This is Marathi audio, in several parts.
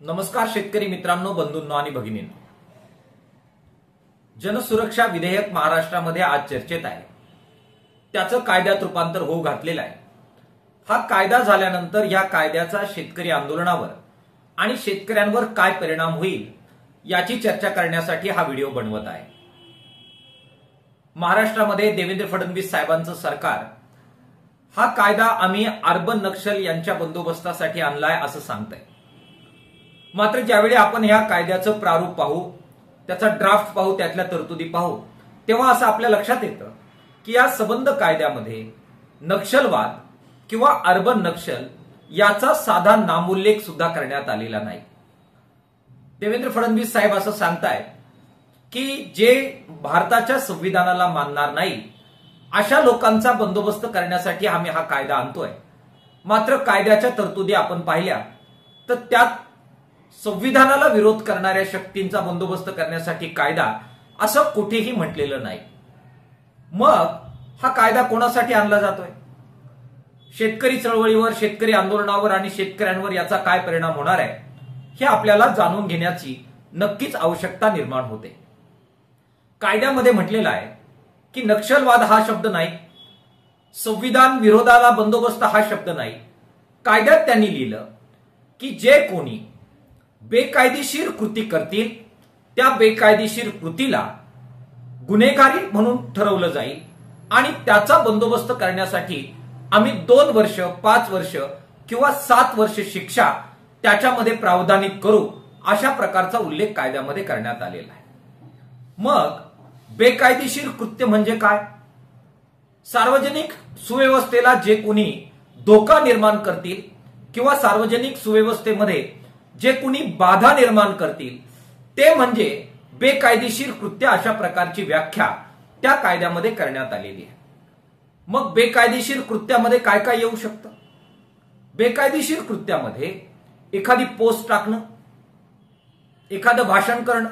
नमस्कार शेतकरी मित्रांनो, बंधूंनो आणि भगिनींनो. जनसुरक्षा विधेयक महाराष्ट्रामध्ये आज चर्चेत आहे. त्याचं कायद्यात रूपांतर होऊ घातलेलं आहे. हा कायदा झाल्यानंतर या कायद्याचा शेतकरी आंदोलनावर आणि शेतकऱ्यांवर काय परिणाम होईल याची चर्चा करण्यासाठी हा व्हिडिओ बनवत आहे. महाराष्ट्रामध्ये देवेंद्र फडणवीस साहेबांचं सरकार हा कायदा आम्ही अर्बन नक्षल यांच्या बंदोबस्तासाठी आणलाय असं सांगतंय. मात्र ज्यावेळी आपण ह्या कायद्याचं प्रारूप पाहू, त्याचा ड्राफ्ट पाहू, त्यातल्या तरतुदी पाहू, तेव्हा असं आपल्या लक्षात येतं की या सबंध कायद्यामध्ये नक्षलवाद किंवा अर्बन नक्षल याचा साधा नामोल्लेख सुद्धा करण्यात आलेला नाही. देवेंद्र फडणवीस साहेब असं सांगतायत की जे भारताच्या संविधानाला मानणार नाही अशा लोकांचा बंदोबस्त करण्यासाठी आम्ही हा कायदा आणतोय. मात्र कायद्याच्या तरतुदी आपण पाहिल्या तर त्यात संविधानाला विरोध करणाऱ्या शक्तींचा बंदोबस्त करण्यासाठी कायदा असं कुठेही म्हटलेलं नाही. मग हा कायदा कोणासाठी आणला जातोय? शेतकरी चळवळीवर, शेतकरी आंदोलनावर आणि शेतकऱ्यांवर याचा काय परिणाम होणार आहे हे आपल्याला जाणून घेण्याची नक्कीच आवश्यकता निर्माण होते. कायद्यामध्ये म्हटलेलं आहे की नक्षलवाद हा शब्द नाही, संविधान विरोधाला बंदोबस्त हा शब्द नाही. कायद्यात त्यांनी लिहिलं की जे कोणी बेकायदेशीर कृती करतील त्या बेकायदेशीर कृतीला गुन्हेगारी म्हणून ठरवलं जाईल आणि त्याचा बंदोबस्त करण्यासाठी आम्ही 2 वर्ष, 5 वर्ष किंवा 7 वर्ष शिक्षा त्याच्यामध्ये प्रावधानित करू, अशा प्रकारचा उल्लेख कायद्यामध्ये करण्यात आलेला आहे. मग बेकायदेशीर कृत्य म्हणजे काय? सार्वजनिक सुव्यवस्थेला जे कोणी धोका निर्माण करतील किंवा सार्वजनिक सुव्यवस्थेमध्ये जे कोणी बाधा निर्माण करतील ते म्हणजे बेकायदेशीर कृत्य, अशा प्रकारची व्याख्या त्या कायद्यामध्ये करण्यात आलेली आहे. मग बेकायदेशीर कृत्यामध्ये काय काय येऊ शकतं? बेकायदेशीर कृत्यामध्ये एखादी पोस्ट टाकणं, एखादं भाषण करणं,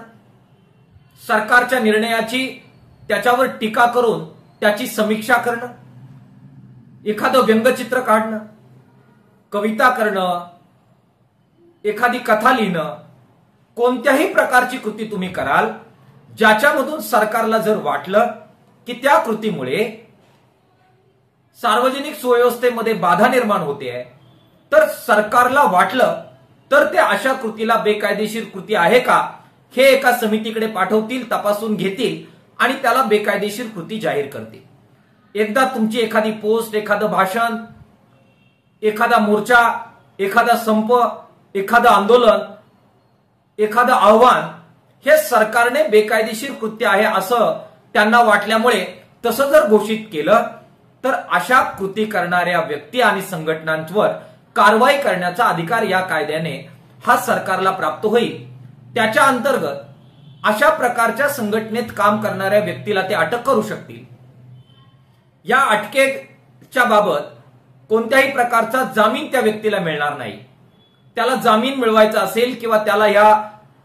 सरकारच्या निर्णयाची त्याच्यावर टीका करून त्याची समीक्षा करणं, एखादं व्यंगचित्र काढणं, कविता करणं, एखादी कथा लिहिणं, कोणत्याही प्रकारची कृती तुम्ही कराल ज्याच्यामधून सरकारला जर वाटलं की त्या कृतीमुळे सार्वजनिक सुव्यवस्थेमध्ये बाधा निर्माण होते, तर सरकारला वाटलं तर ते अशा कृतीला बेकायदेशीर कृती आहे का हे एका समितीकडे पाठवतील, तपासून घेतील आणि त्याला बेकायदेशीर कृती जाहीर करतील. एकदा तुमची एखादी पोस्ट, एखादं भाषण, एखादा मोर्चा, एखादा संप, एखादं आंदोलन, एखादं आव्हान हे सरकारने बेकायदेशीर कृत्य आहे असं त्यांना वाटल्यामुळे तसं जर घोषित केलं तर अशा कृती करणाऱ्या व्यक्ती आणि संघटनांवर कारवाई करण्याचा अधिकार या कायद्याने हा सरकारला प्राप्त होईल. त्याच्या अंतर्गत अशा प्रकारच्या संघटनेत काम करणाऱ्या व्यक्तीला ते अटक करू शकतील. या अटकेच्या बाबत कोणत्याही प्रकारचा जामीन त्या व्यक्तीला मिळणार नाही. त्याला जामीन मिळवायचा असेल किंवा त्याला या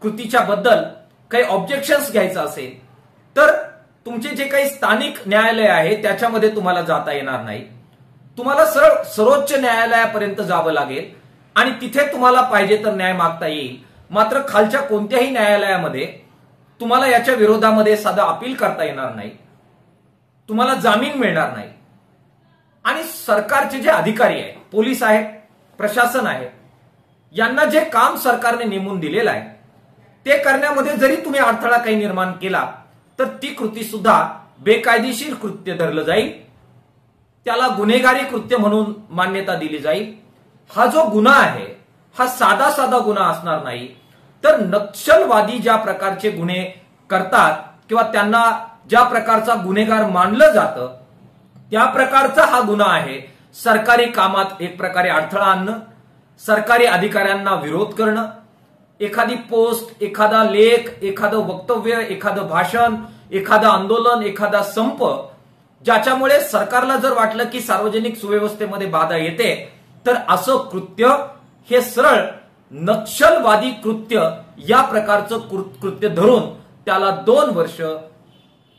कृतीच्या बद्दल काही ऑब्जेक्शन्स घ्यायचं असेल तर तुमचे जे काही स्थानिक न्यायालय आहे त्याच्यामध्ये तुम्हाला जाता येणार नाही. तुम्हाला सरळ सर्वोच्च न्यायालयापर्यंत जावं लागेल आणि तिथे तुम्हाला पाहिजे तर न्याय मागता येईल. मात्र खालच्या कोणत्याही न्यायालयामध्ये तुम्हाला याच्या विरोधामध्ये साधं अपील करता येणार नाही, तुम्हाला जामीन मिळणार नाही. आणि सरकारचे जे अधिकारी आहेत, पोलीस आहेत, प्रशासन आहे, यांना जे काम सरकारने नेमून दिलेलं आहे ते करण्यामध्ये जरी तुम्ही अडथळा काही निर्माण केला तर ती कृती सुद्धा बेकायदेशीर कृत्य धरलं जाईल, त्याला गुन्हेगारी कृत्य म्हणून मान्यता दिली जाईल. हा जो गुन्हा आहे हा साधा साधा गुन्हा असणार नाही, तर नक्षलवादी ज्या प्रकारचे गुन्हे करतात किंवा त्यांना ज्या प्रकारचा गुन्हेगार मानलं जातं त्या प्रकारचा हा गुन्हा आहे. सरकारी कामात एक प्रकारे अडथळा आणणं, सरकारी अधिकाऱ्यांना विरोध करणं, एखादी पोस्ट, एखादा लेख, एखादं वक्तव्य, एखादं भाषण, एखादं आंदोलन, एखादा संप ज्याच्यामुळे सरकारला जर वाटलं की सार्वजनिक सुव्यवस्थेमध्ये बाधा येते तर असं कृत्य हे सरळ नक्षलवादी कृत्य या प्रकारचं कृत्य धरून त्याला 2 वर्ष,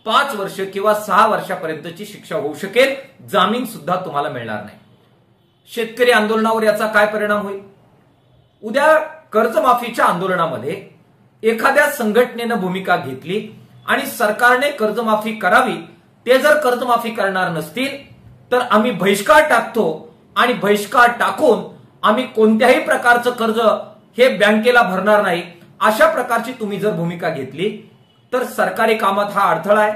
5 वर्ष किंवा 6 वर्षापर्यंतची शिक्षा होऊ शकेल. जामीन सुद्धा तुम्हाला मिळणार नाही. शेतकरी आंदोलनावर याचा काय परिणाम होईल? उद्या कर्जमाफीच्या आंदोलनामध्ये एखाद्या संघटनेनं भूमिका घेतली आणि सरकारने कर्जमाफी करावी, ते जर कर्जमाफी करणार नसतील तर आम्ही बहिष्कार टाकतो आणि बहिष्कार टाकून आम्ही कोणत्याही प्रकारचं कर्ज हे बँकेला भरणार नाही, अशा प्रकारची तुम्ही जर भूमिका घेतली तर सरकारी कामात हा अडथळा आहे,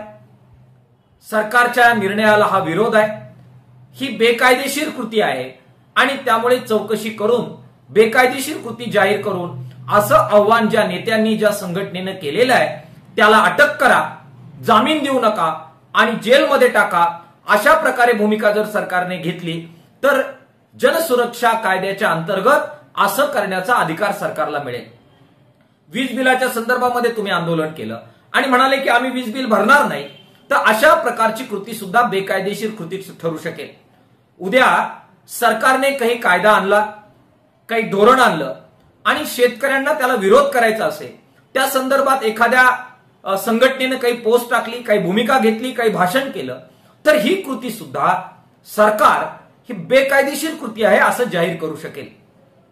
सरकारच्या निर्णयाला हा विरोध आहे, ही बेकायदेशीर कृती आहे आणि त्यामुळे चौकशी करून बेकायदेशीर कृती जाहीर करून असं आव्हान ज्या नेत्यांनी ज्या संघटनेनं केलेलं आहे त्याला अटक करा, जामीन देऊ नका आणि जेलमध्ये टाका, अशा प्रकारे भूमिका जर सरकारने घेतली तर जनसुरक्षा कायद्याच्या अंतर्गत असं करण्याचा अधिकार सरकारला मिळेल. वीज बिलाच्या संदर्भामध्ये तुम्ही आंदोलन केलं आणि म्हणाले की आम्ही वीज बिल भरणार नाही, तर अशा प्रकारची कृती सुद्धा बेकायदेशीर कृती ठरू शकेल. उद्या सरकारने काही कायदा आणला, काही धोरण आणलं आणि शेतकऱ्यांना त्याला विरोध करायचा असेल, त्या संदर्भात एखाद्या संघटनेनं काही पोस्ट टाकली, काही भूमिका घेतली, काही भाषण केलं, तर ही कृती सुद्धा सरकार ही बेकायदेशीर कृती आहे असं जाहीर करू शकेल.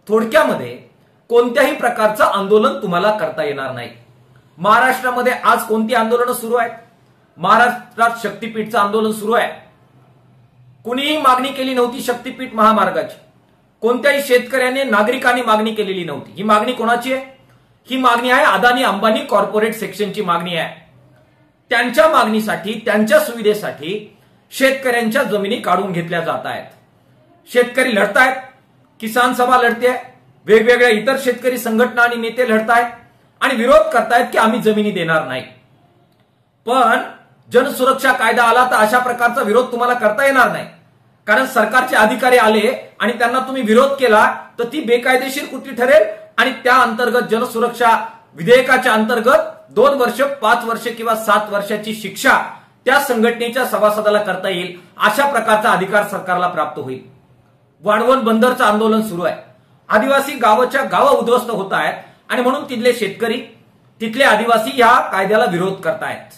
थोडक्यामध्ये कोणत्याही प्रकारचं आंदोलन तुम्हाला करता येणार नाही. महाराष्ट्रामध्ये आज कोणती आंदोलनं सुरू आहेत? महाराष्ट्रात शक्तीपीठचं आंदोलन सुरू आहे. कुणीही मागणी केली नव्हती शक्तीपीठ महामार्गाची, कोणत्याही शेतकऱ्याने नागरिकांनी मागणी केलेली नव्हती. ही मागणी कोणाची आहे? ही मागणी आहे अदानी अंबानी कॉर्पोरेट सेक्शनची मागणी आहे. त्यांच्या मागणीसाठी, त्यांच्या सुविधेसाठी शेतकऱ्यांच्या जमिनी काढून घेतल्या जात आहेत. शेतकरी लढतायत, किसान सभा लढते, वेगवेगळ्या इतर शेतकरी संघटना आणि नेते लढतायत आणि विरोध करतायत की आम्ही जमिनी देणार नाही. पण जनसुरक्षा कायदा आला तर अशा प्रकारचा विरोध तुम्हाला करता येणार नाही, कारण सरकारचे अधिकारी आले आणि त्यांना तुम्ही विरोध केला तर ती बेकायदेशीर कृती ठरेल आणि त्या अंतर्गत जनसुरक्षा विधेयकाच्या अंतर्गत 2 वर्ष, 5 वर्ष किंवा 7 वर्षाची शिक्षा त्या संघटनेच्या सभासदाला करता येईल. अशा प्रकारचा अधिकार सरकारला प्राप्त होईल. वाढवण बंदरचं आंदोलन सुरू आहे. आदिवासी गावाच्या गावं उद्ध्वस्त होत आहेत आणि म्हणून तिथले शेतकरी, तिथले आदिवासी या कायद्याला विरोध करतायत.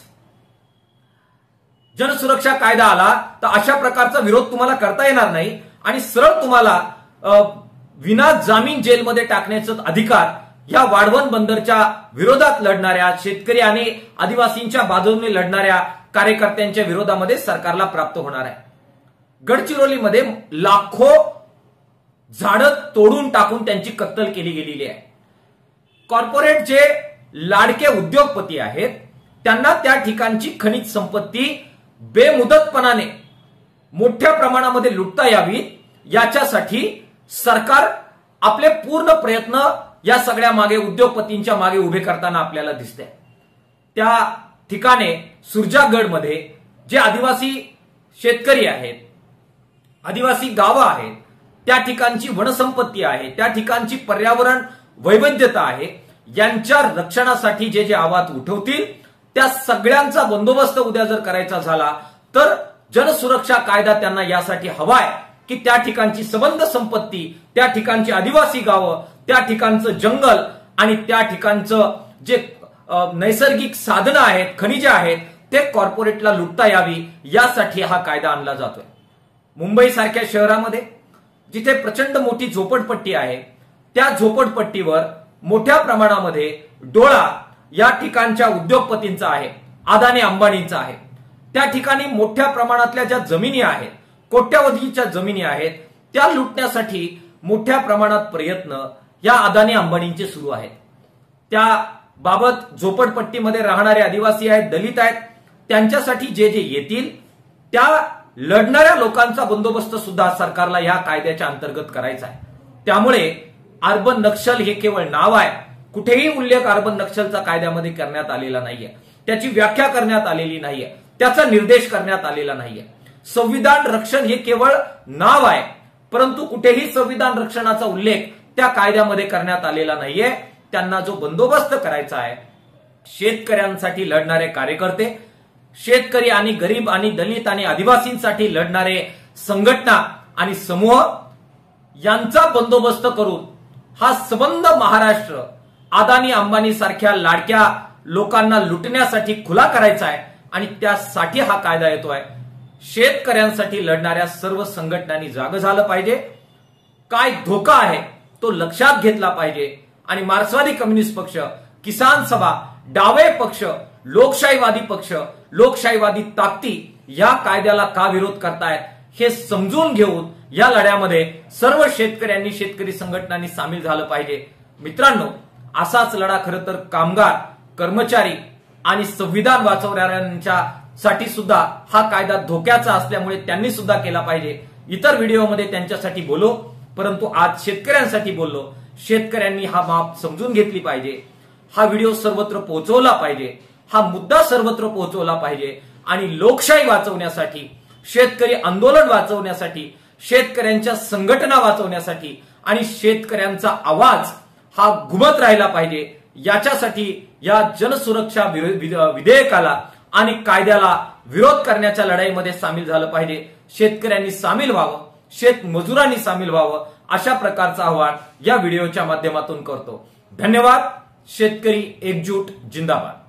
जनसुरक्षा कायदा आला तर अशा प्रकारचा विरोध तुम्हाला करता येणार नाही आणि सरळ तुम्हाला विना जामीन जेलमध्ये टाकण्याचा अधिकार या वाढवण बंदरच्या विरोधात लढणाऱ्या शेतकरी आणि आदिवासींच्या बाजूने लढणाऱ्या कार्यकर्त्यांच्या विरोधामध्ये सरकारला प्राप्त होणार आहे. गडचिरोलीमध्ये लाखो झाडं तोडून टाकून त्यांची कत्तल केली गेलेली आहे. कॉर्पोरेट जे लाडके उद्योगपती आहेत त्यांना त्या ठिकाणची खनिज संपत्ती बेमुदतपणाने मोठ्या प्रमाणामध्ये लुटता यावी याच्यासाठी सरकार आपले पूर्ण प्रयत्न या सगळ्या मागे उद्योगपतींच्या मागे उभे करताना आपल्याला दिसते. त्या ठिकाणी सुरजागडमध्ये जे आदिवासी शेतकरी आहेत, आदिवासी गावं आहेत, त्या ठिकाणची वनसंपत्ती आहे, त्या ठिकाणची पर्यावरण वैविध्यता आहे, यांच्या रक्षणासाठी जे जे आवाज उठवतील त्या सगळ्यांचा बंदोबस्त उद्या जर करायचा झाला तर जनसुरक्षा कायदा त्यांना यासाठी हवाय की त्या ठिकाणची सबंध संपत्ती, त्या ठिकाणची आदिवासी गावं, त्या ठिकाणचं जंगल आणि त्या ठिकाणचं जे नैसर्गिक साधनं आहेत, खनिजे आहेत, ते कॉर्पोरेटला लुटता यावी यासाठी हा कायदा आणला जातोय. मुंबई सारख्या शहरामध्ये जिथे प्रचंड मोठी झोपडपट्टी आहे, त्या झोपडपट्टीवर मोठ्या प्रमाणामध्ये डोळा या ठिकाणच्या उद्योगपतींचा आहे, अदानी अंबानींचा आहे. त्या ठिकाणी मोठ्या प्रमाणातल्या ज्या जमिनी आहेत, कोट्यावधीच्या जमिनी आहेत, त्या लुटण्यासाठी मोठ्या प्रमाणात प्रयत्न या अदानी अंबानींचे सुरू आहेत. त्याबाबत झोपडपट्टीमध्ये राहणारे आदिवासी आहेत, दलित आहेत, त्यांच्यासाठी जे जे येतील त्या लढणाऱ्या लोकांचा बंदोबस्त सुद्धा सरकारला या कायद्याच्या अंतर्गत करायचा आहे. त्यामुळे अर्बन नक्षल हे केवळ नाव आहे, कुठेही उल्लेख अर्बन नक्षलचा कायद्यामध्ये करण्यात आलेला नाहीये, त्याची व्याख्या करण्यात आलेली नाहीये, त्याचा निर्देश करण्यात आलेला नाहीये. संविधान रक्षण हे केवळ नाव आहे, परंतु कुठेही संविधान रक्षणाचा उल्लेख त्या कायद्यामध्ये करण्यात आलेला नाहीये. त्यांना जो बंदोबस्त करायचा आहे, शेतकऱ्यांसाठी लढणारे कार्यकर्ते, शेतकरी आणि गरीब आणि दलित आणि आदिवासींसाठी लढणारे संघटना आणि समूह यांचा बंदोबस्त करून हा सबंध महाराष्ट्र अदानी अंबानी सारख्या लाडक्या लोकांना लुटण्यासाठी खुला करायचा आहे आणि त्यासाठी हा कायदा येतोय. शेतकऱ्यांसाठी लढणाऱ्या सर्व संघटनांनी जागं झालं पाहिजे. काय धोका आहे तो लक्षात घेतला पाहिजे आणि मार्क्सवादी कम्युनिस्ट पक्ष, किसान सभा, डावे पक्ष, लोकशाहीवादी पक्ष, लोकशाहीवादी ताकदी या कायद्याला का विरोध करतायत हे समजून घेऊन या लढ्यामध्ये सर्व शेतकऱ्यांनी, शेतकरी संघटनांनी सामील झालं पाहिजे. मित्रांनो, असाच लढा खरं तर कामगार, कर्मचारी आणि संविधान वाचवणाऱ्यांच्या साठी सुद्धा हा कायदा धोक्याचा असल्यामुळे त्यांनी सुद्धा केला पाहिजे. इतर व्हिडिओमध्ये त्यांच्यासाठी बोललो, परंतु आज शेतकऱ्यांसाठी बोललो. शेतकऱ्यांनी हा बाब समजून घेतली पाहिजे. हा व्हिडिओ सर्वत्र पोहोचवला पाहिजे. हा मुद्दा सर्वत्र पोहोचवला पाहिजे आणि लोकशाही वाचवण्यासाठी, शेतकरी आंदोलन वाचवण्यासाठी, शेतकऱ्यांच्या संघटना वाचवण्यासाठी आणि शेतकऱ्यांचा आवाज हा घुमत राहिला पाहिजे. याच्यासाठी या जनसुरक्षा विधेयकाला आणि कायद्याला विरोध करण्याच्या लढाईमध्ये सामील झालं पाहिजे. शेतकऱ्यांनी सामील व्हावं, शेतमजुरांनी सामील व्हावं, अशा प्रकारचं आवाहन या व्हिडिओच्या माध्यमातून करतो. धन्यवाद. शेतकरी एकजूट जिंदाबाद.